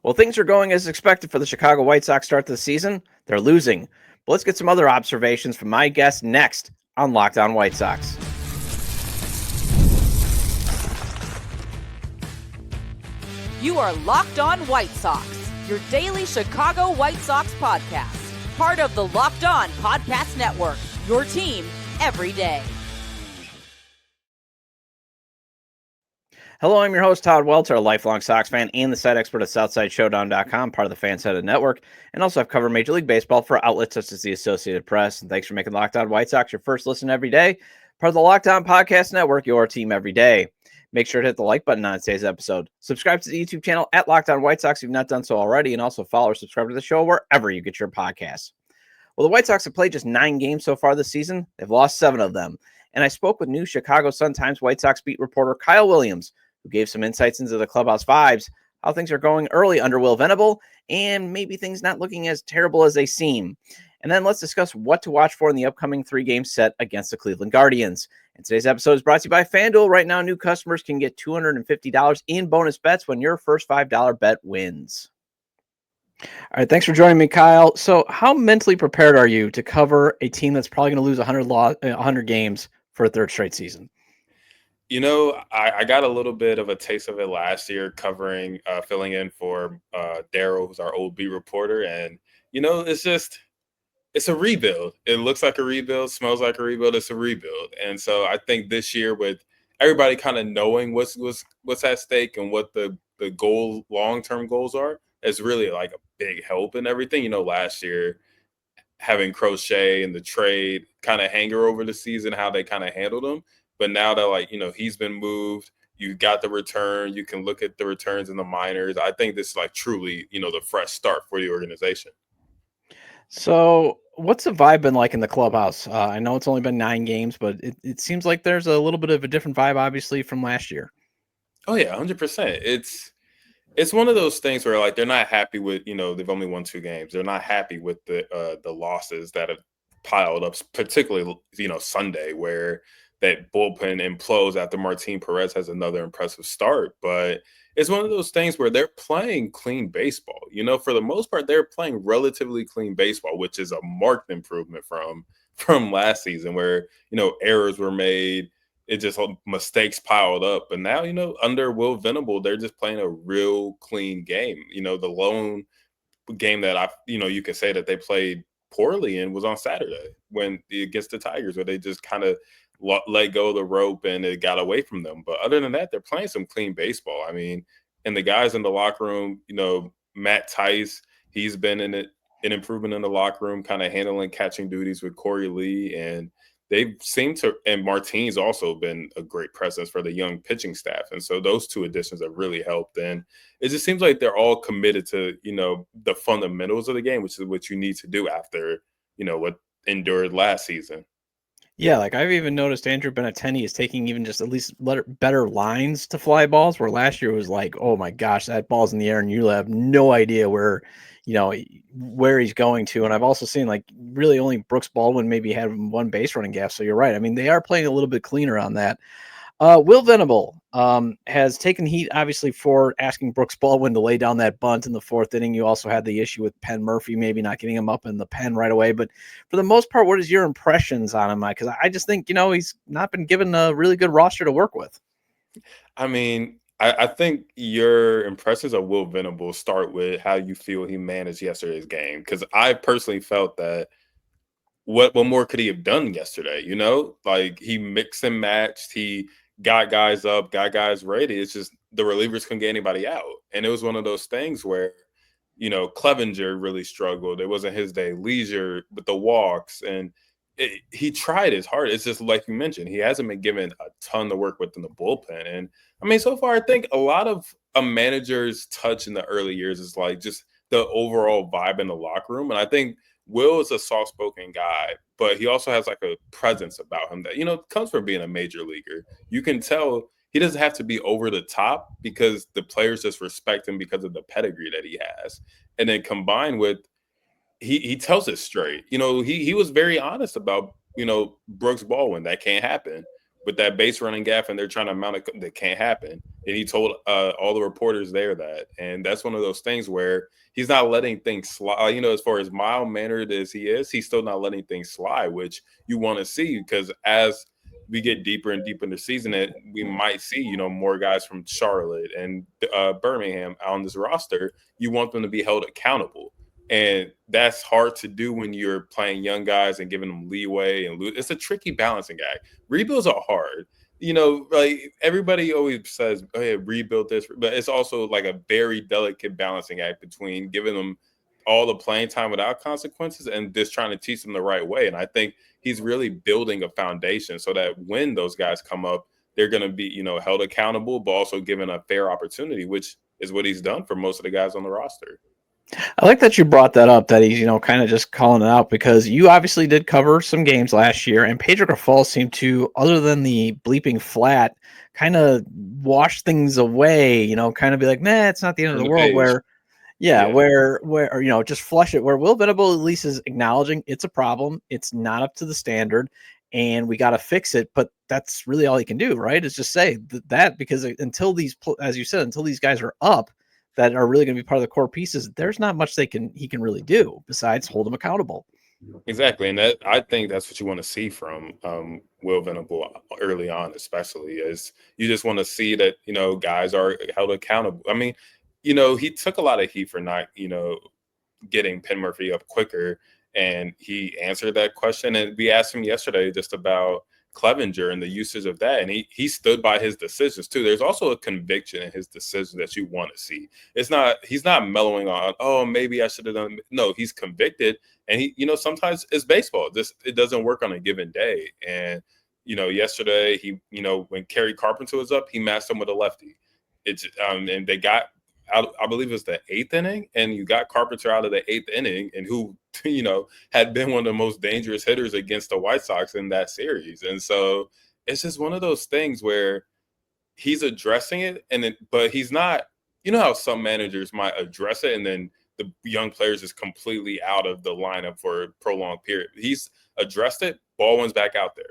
Well, things are going as expected for the Chicago White Sox start to the season. They're losing. But let's get some other observations from my guest next on Locked On White Sox. You are Locked On White Sox, your daily Chicago White Sox podcast. Part of the Locked On Podcast Network, your team every day. Hello, I'm your host, Todd Welter, a lifelong Sox fan and the site expert at SouthsideShowdown.com, part of the Fansided Network, and also I've covered Major League Baseball for outlets such as the Associated Press. And thanks for making Locked On White Sox your first listen every day, part of the Locked On Podcast Network, your team every day. Make sure to hit the like button on today's episode. Subscribe to the YouTube channel at Locked On White Sox if you've not done so already, and also follow or subscribe to the show wherever you get your podcasts. Well, the White Sox have played just 9 games so far this season. They've lost 7 of them. And I spoke with new Chicago Sun-Times White Sox beat reporter Kyle Williams, who gave some insights into the clubhouse vibes, how things are going early under Will Venable, and maybe things not looking as terrible as they seem. And then let's discuss what to watch for in the upcoming 3-game set against the Cleveland Guardians. And today's episode is brought to you by FanDuel. Right now, new customers can get $250 in bonus bets when your first $5 bet wins. All right, thanks for joining me, Kyle. So how mentally prepared are you to cover a team that's probably going to lose 100 games for a third straight season? You know, I got a little bit of a taste of it last year covering, filling in for Daryl, who's our old beat reporter. And, you know, it's a rebuild. It looks like a rebuild, smells like a rebuild. It's a rebuild. And so I think this year with everybody kind of knowing what's at stake and what the long-term goals are, it's really like a big help and everything. You know, last year having Crochet and the trade kind of hanger over the season, how they kind of handled them. But now that, like, you know, he's been moved, you got the return, you can look at the returns in the minors. I think this is like truly, you know, the fresh start for the organization. So what's the vibe been like in the clubhouse? I know it's only been 9 games, but it seems like there's a little bit of a different vibe, obviously, from last year. Oh, yeah, 100%. It's one of those things where, like, they're not happy with, you know, they've only won 2 games. They're not happy with the losses that have piled up, particularly, you know, Sunday, where that bullpen implodes after Martin Perez has another impressive start. But it's one of those things where they're playing clean baseball. You know, for the most part, they're playing relatively clean baseball, which is a marked improvement from last season where, you know, errors were made. It just mistakes piled up. But now, you know, under Will Venable, they're just playing a real clean game. You know, the lone game that you could say that they played poorly in was on Saturday against the Tigers, where they just kind of let go of the rope and it got away from them. But other than that, they're playing some clean baseball. I mean, and the guys in the locker room, you know, Matt Tice, he's been an improvement in the locker room, kind of handling catching duties with Corey Lee. And they seem to, and Martin's also been a great presence for the young pitching staff. And so those 2 additions have really helped. And it just seems like they're all committed to, you know, the fundamentals of the game, which is what you need to do after, you know, what endured last season. Yeah, like I've even noticed Andrew Benintendi is taking even just at least better lines to fly balls, where last year was like, oh my gosh, that ball's in the air and you have no idea where he's going to. And I've also seen like really only Brooks Baldwin maybe had 1 base running gap. So you're right. I mean, they are playing a little bit cleaner on that. Will Venable has taken heat, obviously, for asking Brooks Baldwin to lay down that bunt in the 4th inning. You also had the issue with Penn Murphy, maybe not getting him up in the pen right away. But for the most part, what is your impressions on him? Because I just think, you know, he's not been given a really good roster to work with. I mean, I think your impressions of Will Venable start with how you feel he managed yesterday's game. Because I personally felt that what more could he have done yesterday? You know, like he mixed and matched. He got guys up, got guys ready. It's just the relievers couldn't get anybody out. And it was one of those things where, you know, Clevenger really struggled. It wasn't his day. Leisure with the walks. And he tried his hard. It's just like you mentioned, he hasn't been given a ton to work with in the bullpen. And I mean, so far, I think a lot of a manager's touch in the early years is like just the overall vibe in the locker room. And I think Will is a soft-spoken guy, but he also has like a presence about him that, you know, comes from being a major leaguer. You can tell he doesn't have to be over the top because the players just respect him because of the pedigree that he has. And then combined with he tells it straight. You know, he was very honest about, you know, Brooks Baldwin. That can't happen. with that base running gap, and they're trying to mount it. That can't happen. And he told all the reporters there that, and that's one of those things where he's not letting things slide. As far as mild mannered as he is, he's still not letting things slide, which you want to see, because as we get deeper and deeper in the season, that we might see, more guys from Charlotte and Birmingham on this roster. You want them to be held accountable. And that's hard to do when you're playing young guys and giving them leeway and it's a tricky balancing act. Rebuilds are hard. Like everybody always says, oh yeah, rebuild this, but it's also like a very delicate balancing act between giving them all the playing time without consequences and just trying to teach them the right way. And I think he's really building a foundation so that when those guys come up, they're going to be, held accountable, but also given a fair opportunity, which is what he's done for most of the guys on the roster. I like that you brought that up, that he's, kind of just calling it out, because you obviously did cover some games last year, and Pedro Grifol seemed to, other than the bleeping flat, kind of wash things away, kind of be like, nah, it's not the end of the world, where just flush it, where Will Venable at least is acknowledging it's a problem, it's not up to the standard, and we got to fix it. But that's really all he can do, right? Is just say that, because until these, as you said, until these guys are up, that are really going to be part of the core pieces, there's not much he can really do besides hold them accountable. Exactly. And I think that's what you want to see from Will Venable early on, especially, is you just want to see that, guys are held accountable. I mean, he took a lot of heat for not, getting Penn Murphy up quicker, and he answered that question. And we asked him yesterday just about Clevenger and the usage of that, and he stood by his decisions too. There's also a conviction in his decisions that you want to see. He's not mellowing on, oh, maybe I should have done. No, he's convicted, and he, sometimes it's baseball. It doesn't work on a given day. And yesterday he, when Kerry Carpenter was up, he matched him with a lefty. It's and they got out, I believe it was the 8th inning, and you got Carpenter out of the 8th inning, and who, had been one of the most dangerous hitters against the White Sox in that series. And so it's just one of those things where he's addressing it, but he's not, how some managers might address it and then the young players is completely out of the lineup for a prolonged period. He's addressed it, ball one's back out there.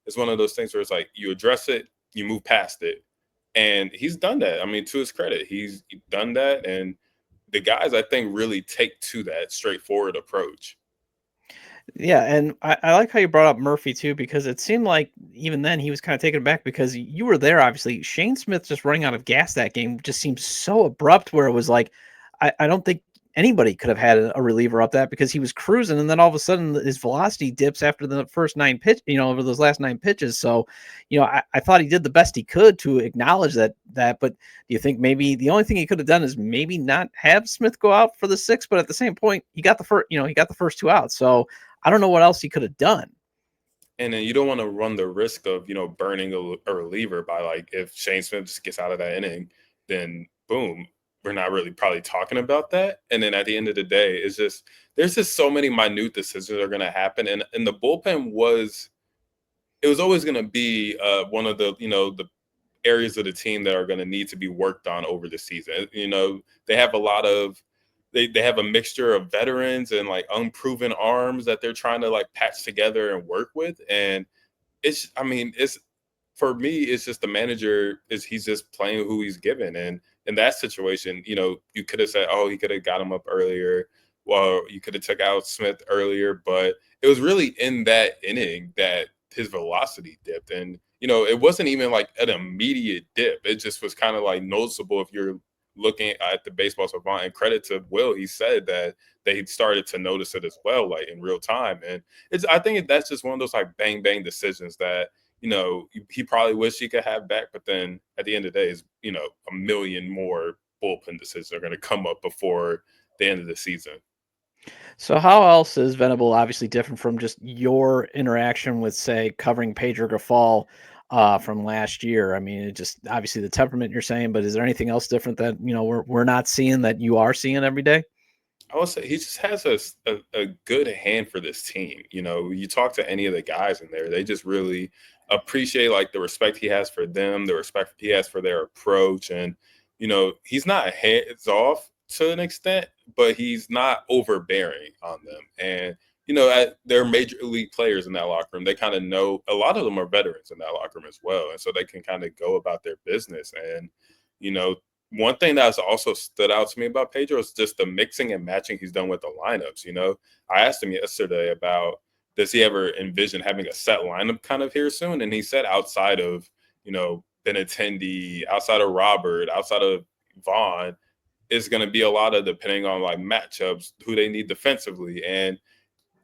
It's one of those things where it's like you address it, you move past it. And he's done that. I mean, to his credit, he's done that. And the guys, I think, really take to that straightforward approach. Yeah, and I like how you brought up Murphy too, because it seemed like even then he was kind of taken aback, because you were there, obviously. Shane Smith just running out of gas that game just seemed so abrupt, where it was like, I don't think anybody could have had a reliever up that, because he was cruising, and then all of a sudden his velocity dips after the first 9 pitch, over those last 9 pitches. So, I thought he did the best he could to acknowledge that, but do you think maybe the only thing he could have done is maybe not have Smith go out for the 6th, but at the same point, he got the first 2 outs. So I don't know what else he could have done. And then you don't want to run the risk of, burning a reliever by, like, if Shane Smith just gets out of that inning, then boom, we're not really probably talking about that. And then at the end of the day, it's just, there's just so many minute decisions that are going to happen. And the bullpen was always going to be one of the, the areas of the team that are going to need to be worked on over the season. They have a lot of, they have a mixture of veterans and like unproven arms that they're trying to like patch together and work with. And it's for me, it's just the manager he's just playing who he's given. And in that situation, you could have said, oh, he could have got him up earlier. Well, you could have took out Smith earlier, but it was really in that inning that his velocity dipped. And, it wasn't even like an immediate dip. It just was kind of like noticeable if you're looking at the Baseball Savant. And credit to Will, he said that they started to notice it as well, like in real time. And I think that's just one of those like bang bang decisions that he probably wish he could have back, but then at the end of the day, is a million more bullpen decisions are going to come up before the end of the season. So how else is Venable obviously different from just your interaction with, say, covering Pedro Grifol from last year? I mean, it just obviously the temperament you're saying, but is there anything else different that we're not seeing that you are seeing every day? I would say he just has a good hand for this team. You talk to any of the guys in there, they just really appreciate like the respect he has for them, the respect he has for their approach. And, he's not hands off to an extent, but he's not overbearing on them. And, they're major league players in that locker room. They kind of know, a lot of them are veterans in that locker room as well. And so they can kind of go about their business. And, one thing that's also stood out to me about Pedro is just the mixing and matching he's done with the lineups. I asked him yesterday about, does he ever envision having a set lineup kind of here soon? And he said outside of, Benintendi, outside of Robert, outside of Vaughn, it's going to be a lot of depending on like matchups, who they need defensively. And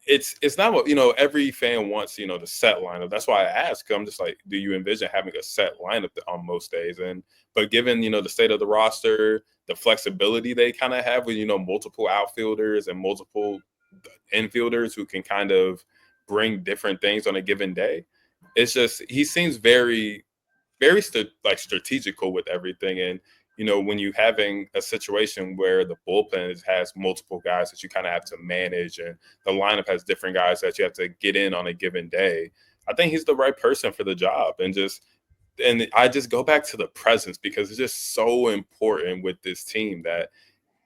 it's not what every fan wants, the set lineup. That's why I ask. I'm just like, do you envision having a set lineup on most days? But given the state of the roster, the flexibility they kind of have with multiple outfielders and multiple infielders who can kind of bring different things on a given day, it's just he seems very, very strategical with everything. And when you having a situation where the bullpen has multiple guys that you kind of have to manage, and the lineup has different guys that you have to get in on a given day, I think he's the right person for the job. And I just go back to the presence, because it's just so important with this team that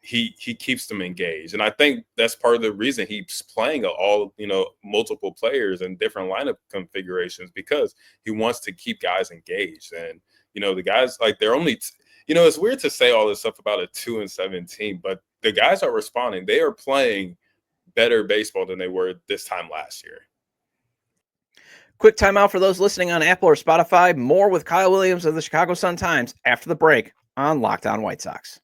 he keeps them engaged. And I think that's part of the reason he's playing all, multiple players and different lineup configurations, because he wants to keep guys engaged. And, the guys, like, they're only it's weird to say all this stuff about a 2-7 team, but the guys are responding. They are playing better baseball than they were this time last year. Quick timeout for those listening on Apple or Spotify. More with Kyle Williams of the Chicago Sun-Times after the break on Locked On White Sox.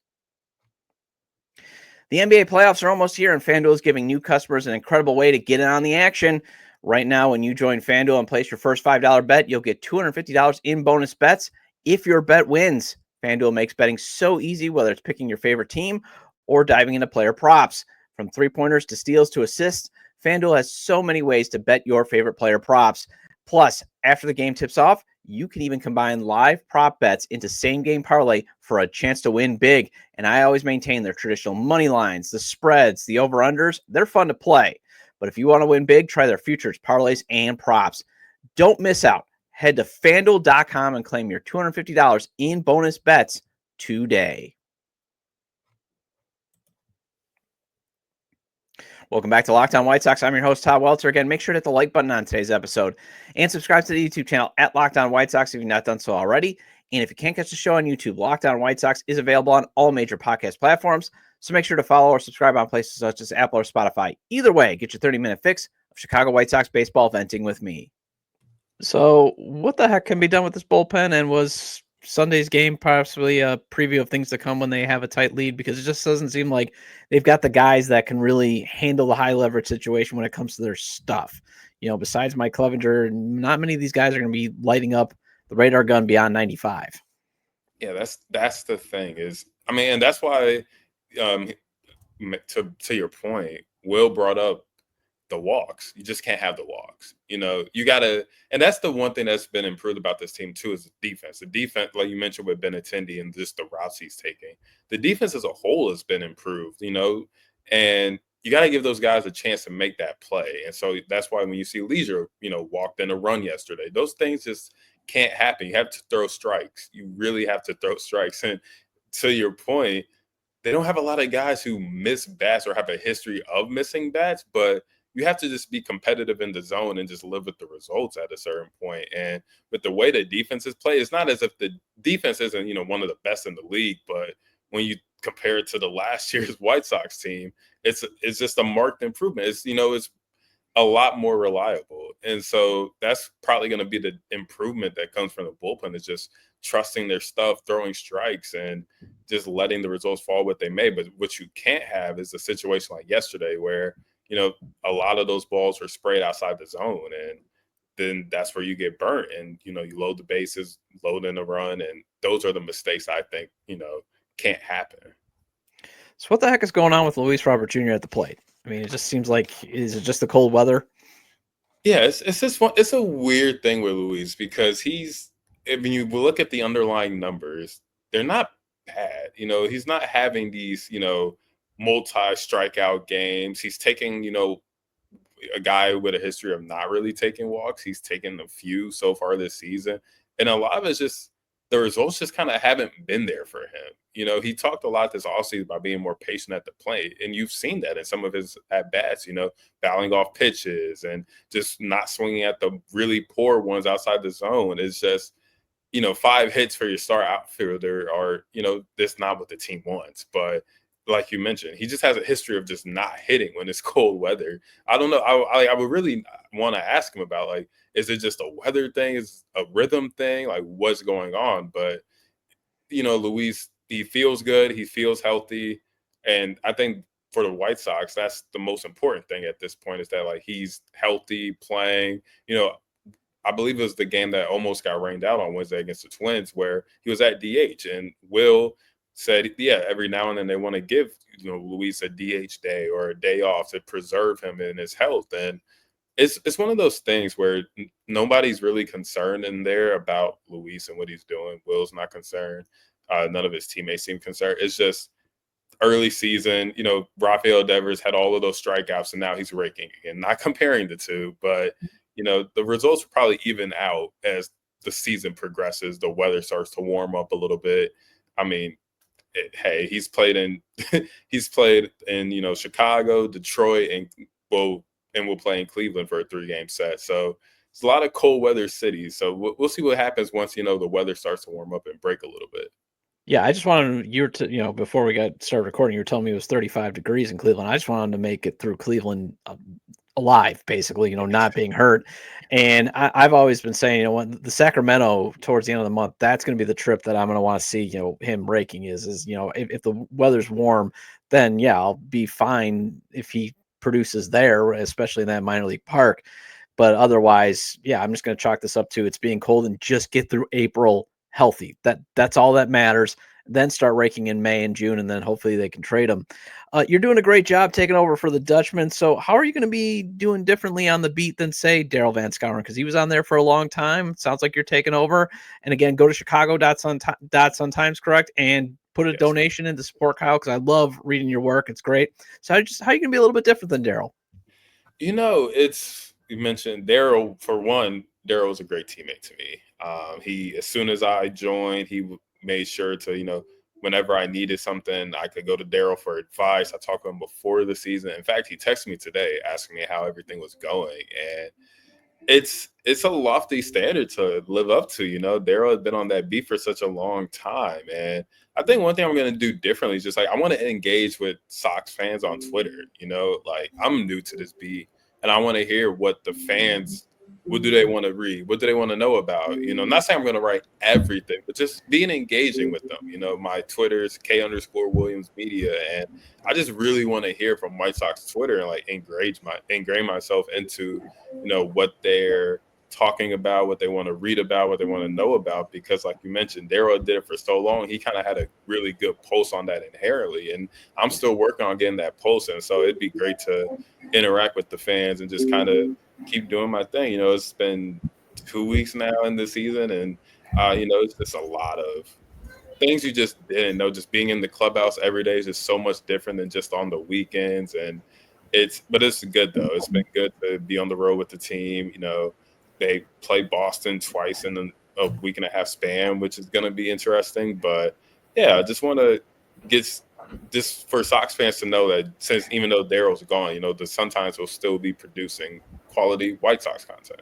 The NBA playoffs are almost here, and FanDuel is giving new customers an incredible way to get in on the action. Right now, when you join FanDuel and place your first $5 bet, you'll get $250 in bonus bets if your bet wins. FanDuel makes betting so easy, whether it's picking your favorite team or diving into player props. From three-pointers to steals to assists, FanDuel has so many ways to bet your favorite player props. Plus, after the game tips off, you can even combine live prop bets into same-game parlay for a chance to win big. And I always maintain their traditional money lines, the spreads, the over-unders. They're fun to play. But if you want to win big, try their futures, parlays, and props. Don't miss out. Head to FanDuel.com and claim your $250 in bonus bets today. Welcome back to Locked On White Sox. I'm your host, Todd Welter. Again, make sure to hit the like button on today's episode and subscribe to the YouTube channel at Locked On White Sox if you've not done so already. And if you can't catch the show on YouTube, Locked On White Sox is available on all major podcast platforms. So make sure to follow or subscribe on places such as Apple or Spotify. Either way, get your 30-minute fix of Chicago White Sox baseball venting with me. So what the heck can be done with this bullpen, and was Sunday's game possibly a preview of things to come when they have a tight lead? Because it just doesn't seem like they've got the guys that can really handle the high leverage situation when it comes to their stuff. Besides Mike Clevenger, not many of these guys are going to be lighting up the radar gun beyond 95. Yeah, that's the thing is, and that's why, to your point, Will brought up the walks. You just can't have the walks. You gotta, and that's the one thing that's been improved about this team too, is the defense. The defense, like you mentioned with Benintendi and just the routes he's taking, the defense as a whole has been improved. And you got to give those guys a chance to make that play. And so that's why when you see Leisure, walked in a run yesterday, those things just can't happen. You have to throw strikes. You really have to throw strikes. And to your point, they don't have a lot of guys who miss bats or have a history of missing bats, but you have to just be competitive in the zone and just live with the results at a certain point. And with the way the defenses play, it's not as if the defense isn't, one of the best in the league, but when you compare it to the last year's White Sox team, it's just a marked improvement. It's a lot more reliable. And so that's probably going to be the improvement that comes from the bullpen, is just trusting their stuff, throwing strikes, and just letting the results fall what they may. But what you can't have is a situation like yesterday where, a lot of those balls were sprayed outside the zone, and then that's where you get burnt. And, you load the bases, load in the run. And those are the mistakes I think, can't happen. So what the heck is going on with Luis Robert Jr. at the plate? It just seems like, is it just the cold weather? Yeah, it's just one. It's a weird thing with Luis, because when you look at the underlying numbers, they're not bad. He's not having these, multi-strikeout games. He's taking, a guy with a history of not really taking walks. He's taken a few so far this season. And a lot of it's just the results just kind of haven't been there for him. You know, he talked a lot this offseason about being more patient at the plate, and you've seen that in some of his at bats. You know, fouling off pitches and just not swinging at the really poor ones outside the zone. It's just, you know, 5 hits for your star outfielder are, you know, that's not what the team wants. But like you mentioned, he just has a history of just not hitting when it's cold weather. I don't know. I would really want to ask him about, like, is it just a weather thing? Is it a rhythm thing? Like, what's going on? But, you know, Luis, he feels good. He feels healthy. And I think for the White Sox, that's the most important thing at this point, is that, like, he's healthy, playing. You know, I believe it was the game that almost got rained out on Wednesday against the Twins, where he was at DH, and Will said, yeah, every now and then they want to give, you know, Luis a DH day or a day off to preserve him in his health. And it's one of those things where nobody's really concerned in there about Luis and what he's doing. Will's not concerned. None of his teammates seem concerned. It's just early season. You know, Rafael Devers had all of those strikeouts, and now he's raking again. Not comparing the two, but, you know, the results will probably even out as the season progresses. The weather starts to warm up a little bit. I mean, hey, he's played in you know, Chicago, Detroit, and will play in Cleveland for a 3-game set. So it's a lot of cold weather cities. So we'll see what happens once, you know, the weather starts to warm up and break a little bit. Yeah, I just wanted you to, you know, before we got started recording, you were telling me it was 35 degrees in Cleveland. I just wanted to make it through Cleveland alive, basically, you know, not being hurt. And I've always been saying, you know, when the Sacramento towards the end of the month, that's going to be the trip that I'm going to want to see, you know, him raking is, you know, if the weather's warm, then yeah, I'll be fine if he produces there, especially in that minor league park. But otherwise, yeah, I'm just going to chalk this up to it's being cold and just get through April healthy. That's all that matters. Then start raking in May and June, and then hopefully they can trade him. You're doing a great job taking over for the Dutchman. So how are you going to be doing differently on the beat than, say, Daryl Van Schouwen? Because he was on there for a long time. Sounds like you're taking over. And again, go to Chicago.Sun-Times, correct? And put a donation in to support Kyle, because I love reading your work. It's great. So how are you going to be a little bit different than Daryl? You know, you mentioned Daryl. For one, Daryl was a great teammate to me. He, as soon as I joined, he made sure to, you know, whenever I needed something, I could go to Daryl for advice. I talked to him before the season. In fact, he texted me today asking me how everything was going. And it's a lofty standard to live up to. You know, Daryl had been on that beat for such a long time. And I think one thing I'm going to do differently is just, like, I want to engage with Sox fans on Twitter. You know, like, I'm new to this beat, and I want to hear what the fans, what do they want to read? What do they want to know about? You know, not saying I'm going to write everything, but just being engaging with them. You know, my Twitter is K_Williams Media. And I just really want to hear from White Sox Twitter and, like, ingrain myself into, you know, what they're talking about, what they want to read about, what they want to know about. Because, like you mentioned, Daryl did it for so long. He kind of had a really good pulse on that inherently. And I'm still working on getting that pulse. And so it'd be great to interact with the fans and just kind of keep doing my thing. You know, it's been 2 weeks now in the season, and you know, it's just a lot of things you just didn't know. Just being in the clubhouse every day is just so much different than just on the weekends. And it's good though. It's been good to be on the road with the team. You know, they play Boston twice in a week and a half span, which is going to be interesting. But yeah, I just want to get just for Sox fans to know that, since even though Daryl's gone, you know, the Sun-Times will still be producing quality White Sox content.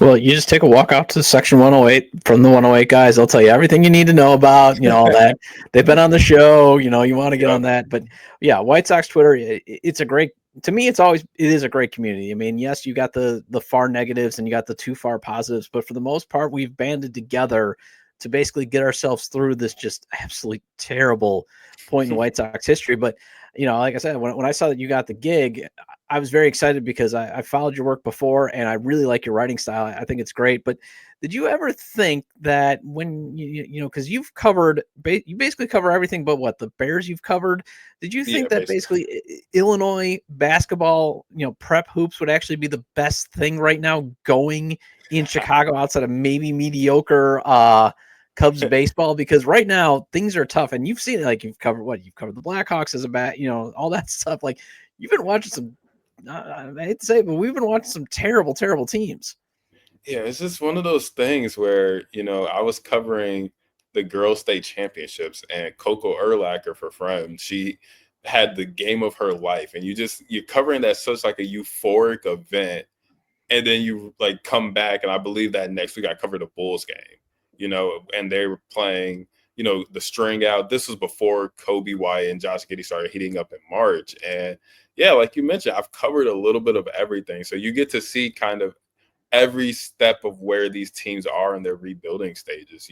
Well, you just take a walk out to section 108 from the 108 guys. They'll tell you everything you need to know about, you know, all that. They've been on the show, you know, you want to get on that. But yeah, White Sox Twitter, it's a great, to me, it is a great community. I mean, yes, you got the far negatives and you got the too far positives, but for the most part, we've banded together to basically get ourselves through this just absolutely terrible point in White Sox history. But, you know, like I said, when I saw that you got the gig, I was very excited because I followed your work before and I really like your writing style. I think it's great. But did you ever think that when you know, because you basically cover everything but what the Bears you've covered, did you think that basically Illinois basketball, you know, prep hoops would actually be the best thing right now going in Chicago outside of maybe mediocre Cubs baseball? Because right now things are tough, and you've seen it. Like you've covered the Blackhawks as a bat, you know, all that stuff. Like you've been watching some. I hate to say it, but we've been watching some terrible, terrible teams. Yeah, it's just one of those things where, I was covering the girls' state championships and Coco Erlacher for Frem. She had the game of her life. And you're covering that such like a euphoric event. And then you like come back. And I believe that next week I covered the Bulls game, and they were playing, the string out. This was before Kobe White and Josh Giddey started heating up in March. And yeah, like you mentioned, I've covered a little bit of everything. So you get to see kind of every step of where these teams are in their rebuilding stages.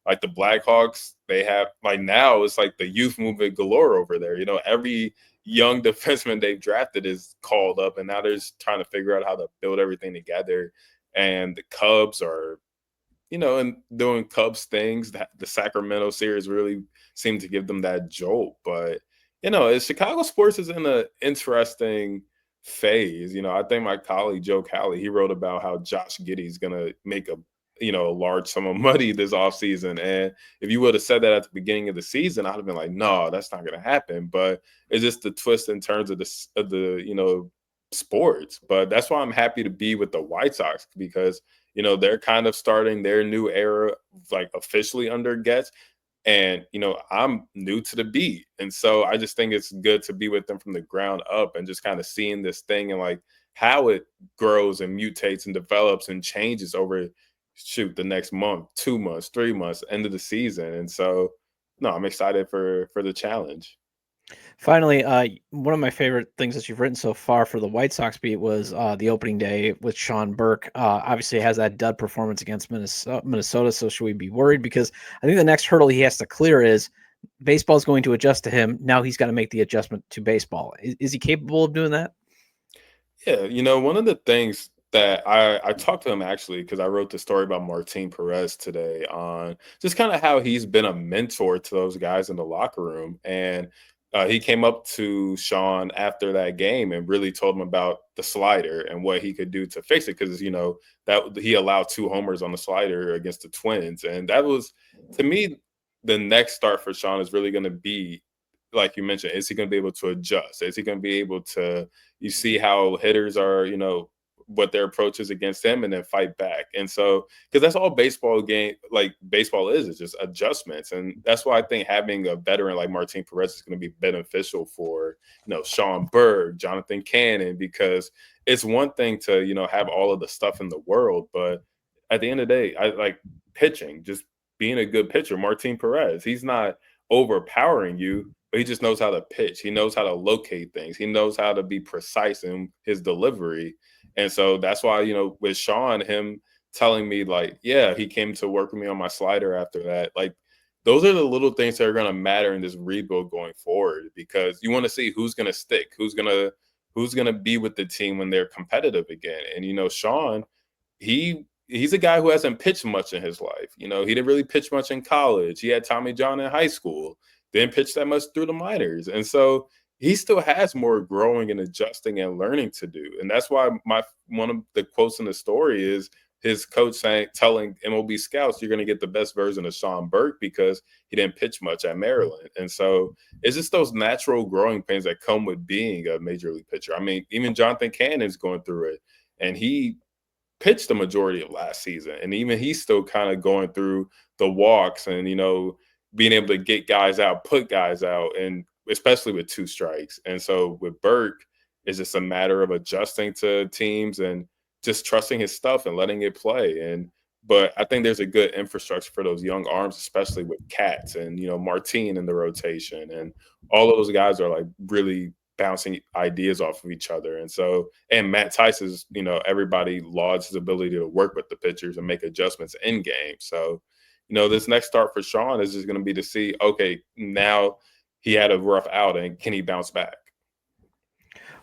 Like the Blackhawks, they have like now it's like the youth movement galore over there. Every young defenseman they've drafted is called up, and now they're just trying to figure out how to build everything together. And the Cubs are, and doing Cubs things. That the Sacramento series really seemed to give them that jolt. But Chicago sports is in an interesting phase. I think my colleague Joe Cowley, he wrote about how Josh Giddey is gonna make a large sum of money this offseason. And if you would have said that at the beginning of the season, I'd have been like, no, that's not gonna happen. But it's just the twist in terms of the sports. But that's why I'm happy to be with the White Sox, because they're kind of starting their new era like officially under Getz. And I'm new to the beat, and so I just think it's good to be with them from the ground up and just kind of seeing this thing and like how it grows and mutates and develops and changes over the next month, 2 months, 3 months, end of the season. And so no, I'm excited for the challenge. Finally, one of my favorite things that you've written so far for the White Sox beat was the opening day with Sean Burke. Obviously, has that dud performance against Minnesota. So should we be worried? Because I think the next hurdle he has to clear is baseball is going to adjust to him. Now he's got to make the adjustment to baseball. Is he capable of doing that? Yeah, one of the things that I talked to him actually, because I wrote the story about Martin Perez today on just kind of how he's been a mentor to those guys in the locker room. And he came up to Sean after that game and really told him about the slider and what he could do to fix it. Because, that he allowed 2 homers on the slider against the Twins. And that was, to me, the next start for Sean is really going to be, like you mentioned, is he going to be able to adjust? Is he going to be able to, you see how hitters are, what their approach is against him and then fight back. And so, because that's all baseball is just adjustments. And that's why I think having a veteran like Martin Perez is going to be beneficial for, Sean Berg, Jonathan Cannon, because it's one thing to, have all of the stuff in the world. But at the end of the day, I like pitching, just being a good pitcher. Martin Perez, he's not overpowering you, but he just knows how to pitch. He knows how to locate things. He knows how to be precise in his delivery. And so that's why, with Sean, him telling me like, yeah, he came to work with me on my slider after that. Like, those are the little things that are going to matter in this rebuild going forward, because you want to see who's going to stick, who's going to be with the team when they're competitive again. And, Sean, he's a guy who hasn't pitched much in his life. He didn't really pitch much in college. He had Tommy John in high school, didn't pitch that much through the minors. And so he still has more growing and adjusting and learning to do. And that's why one of the quotes in the story is his coach telling MLB scouts, you're going to get the best version of Sean Burke because he didn't pitch much at Maryland. And so it's just those natural growing pains that come with being a major league pitcher. I mean, even Jonathan Cannon's going through it, and he pitched the majority of last season. And even he's still kind of going through the walks and, being able to get guys out, put guys out, and especially with 2 strikes. And so with Burke, it's just a matter of adjusting to teams and just trusting his stuff and letting it play. But I think there's a good infrastructure for those young arms, especially with Katz and, Martin in the rotation. And all of those guys are like really bouncing ideas off of each other. And so, and Matt Tice is, everybody lauds his ability to work with the pitchers and make adjustments in game. So, this next start for Sean is just going to be to see, okay, now he had a rough outing. Can he bounce back?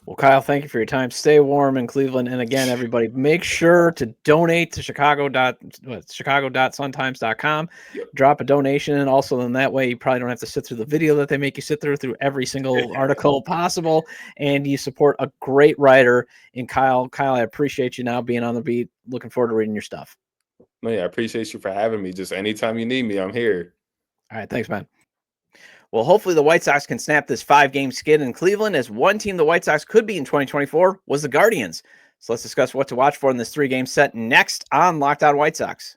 Well, Kyle, thank you for your time. Stay warm in Cleveland. And again, everybody, make sure to donate to chicago.suntimes.com. Yep. Drop a donation. And also, in that way, you probably don't have to sit through the video that they make you sit through every single article possible. And you support a great writer in Kyle. Kyle, I appreciate you now being on the beat. Looking forward to reading your stuff. No, yeah, I appreciate you for having me. Just anytime you need me, I'm here. All right. Thanks, man. Well, hopefully the White Sox can snap this 5-game skid in Cleveland, as one team the White Sox could be in 2024 was the Guardians. So let's discuss what to watch for in this 3-game set next on Locked On White Sox.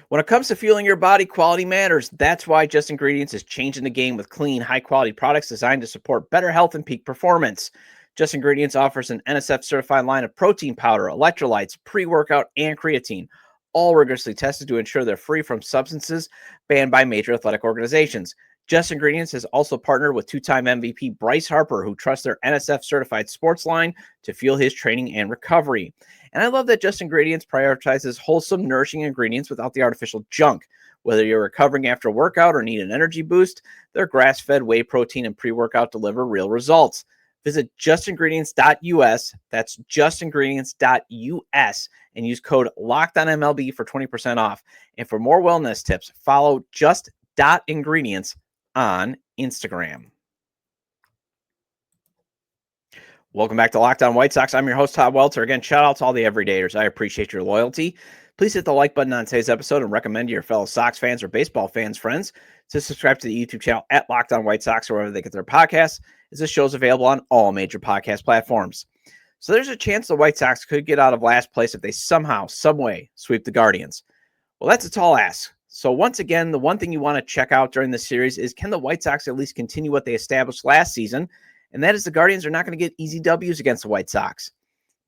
When it comes to fueling your body, quality matters. That's why Just Ingredients is changing the game with clean, high-quality products designed to support better health and peak performance. Just Ingredients offers an NSF-certified line of protein powder, electrolytes, pre-workout, and creatine, all rigorously tested to ensure they're free from substances banned by major athletic organizations. Just Ingredients has also partnered with 2-time MVP Bryce Harper, who trusts their NSF-certified sports line to fuel his training and recovery. And I love that Just Ingredients prioritizes wholesome, nourishing ingredients without the artificial junk. Whether you're recovering after a workout or need an energy boost, their grass-fed whey protein and pre-workout deliver real results. Visit justingredients.us, that's justingredients.us, and use code LOCKEDONMLB for 20% off. And for more wellness tips, follow just.ingredients on Instagram. Welcome back to Locked On White Sox. I'm your host, Todd Welter. Again, shout out to all the everydayers. I appreciate your loyalty. Please hit the like button on today's episode and recommend to your fellow Sox fans or baseball fans, friends, to subscribe to the YouTube channel at Locked On White Sox or wherever they get their podcasts, as this show is available on all major podcast platforms. So there's a chance the White Sox could get out of last place if they somehow, someway sweep the Guardians. Well, that's a tall ask. So once again, the one thing you want to check out during this series is, can the White Sox at least continue what they established last season? And that is, the Guardians are not going to get easy W's against the White Sox.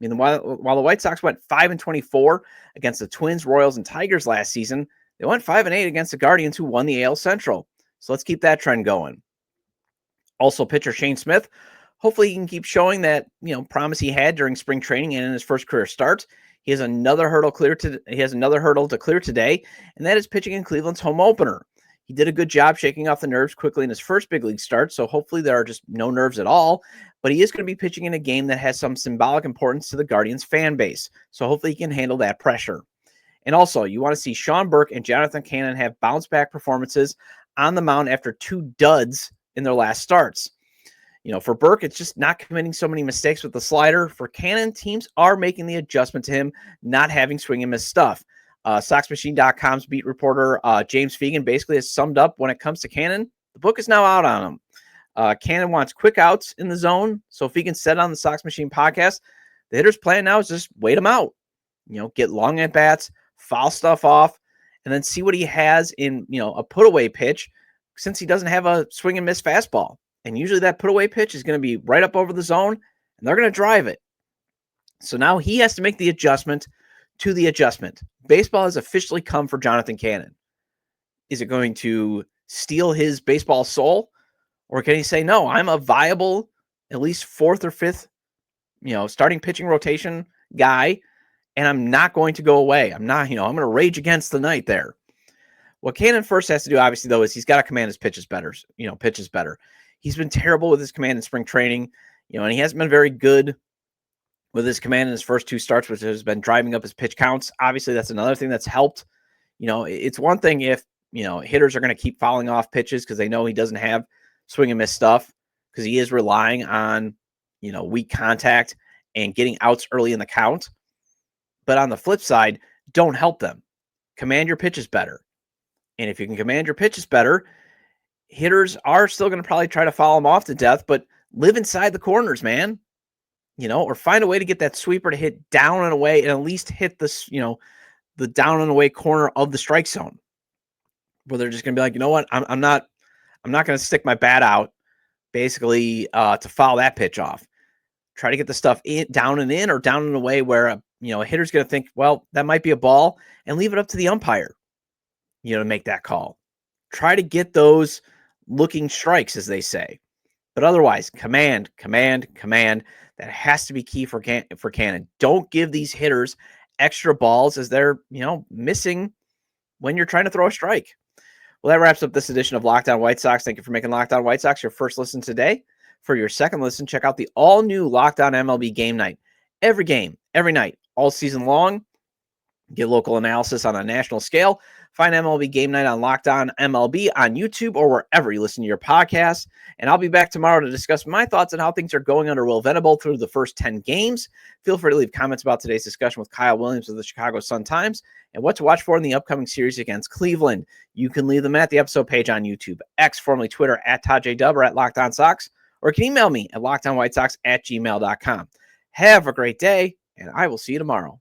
I mean, while the White Sox went 5-24 against the Twins, Royals, and Tigers last season, they went 5-8 against the Guardians, who won the AL Central. So let's keep that trend going. Also, pitcher Shane Smith, hopefully he can keep showing that, promise he had during spring training and in his first career start. He has another hurdle to clear today, and that is pitching in Cleveland's home opener. He did a good job shaking off the nerves quickly in his first big league start, so hopefully there are just no nerves at all. But he is going to be pitching in a game that has some symbolic importance to the Guardians fan base, so hopefully he can handle that pressure. And also, you want to see Sean Burke and Jonathan Cannon have bounce-back performances on the mound after 2 duds in their last starts. For Burke, it's just not committing so many mistakes with the slider. For Cannon, teams are making the adjustment to him not having swing and miss stuff. SoxMachine.com's beat reporter James Fegan basically has summed up, when it comes to Cannon, the book is now out on him. Cannon wants quick outs in the zone, so Fegan said on the Sox Machine podcast, the hitter's plan now is just wait him out. Get long at bats, foul stuff off, and then see what he has in a put away pitch, since he doesn't have a swing and miss fastball. And usually that put away pitch is going to be right up over the zone, and they're going to drive it. So now he has to make the adjustment to the adjustment. Baseball has officially come for Jonathan Cannon. Is it going to steal his baseball soul? Or can he say, no, I'm a viable, at least 4th or 5th, starting pitching rotation guy, and I'm not going to go away. I'm going to rage against the night there. What Cannon first has to do, obviously, though, is he's got to command his pitches better. He's been terrible with his command in spring training, and he hasn't been very good with his command in his first 2 starts, which has been driving up his pitch counts. Obviously, that's another thing that's helped. It's one thing if, hitters are going to keep fouling off pitches because they know he doesn't have swing and miss stuff, because he is relying on, weak contact and getting outs early in the count. But on the flip side, don't help them. Command your pitches better. And if you can command your pitches better, hitters are still going to probably try to foul them off to death, but live inside the corners, man. Or find a way to get that sweeper to hit down and away, and at least hit this, the down and away corner of the strike zone, where they're just going to be like, you know what, I'm not going to stick my bat out, basically, to foul that pitch off. Try to get the stuff down and in, or down and away, where a hitter's going to think, well, that might be a ball, and leave it up to the umpire, to make that call. Try to get those looking strikes, as they say. But otherwise, command. That has to be key for Cannon. Don't give these hitters extra balls as they're, missing when you're trying to throw a strike. Well, that wraps up this edition of Locked On White Sox. Thank you for making Locked On White Sox your first listen today. For your second listen, check out the all-new Locked On MLB Game Night. Every game, every night, all season long. Get local analysis on a national scale. Find MLB Game Night on Locked On MLB on YouTube or wherever you listen to your podcasts. And I'll be back tomorrow to discuss my thoughts on how things are going under Will Venable through the first 10 games. Feel free to leave comments about today's discussion with Kyle Williams of the Chicago Sun-Times and what to watch for in the upcoming series against Cleveland. You can leave them at the episode page on YouTube, X, formerly Twitter, at ToddJW or at Locked On Sox, or you can email me at LockedOnWhiteSox@gmail.com. Have a great day, and I will see you tomorrow.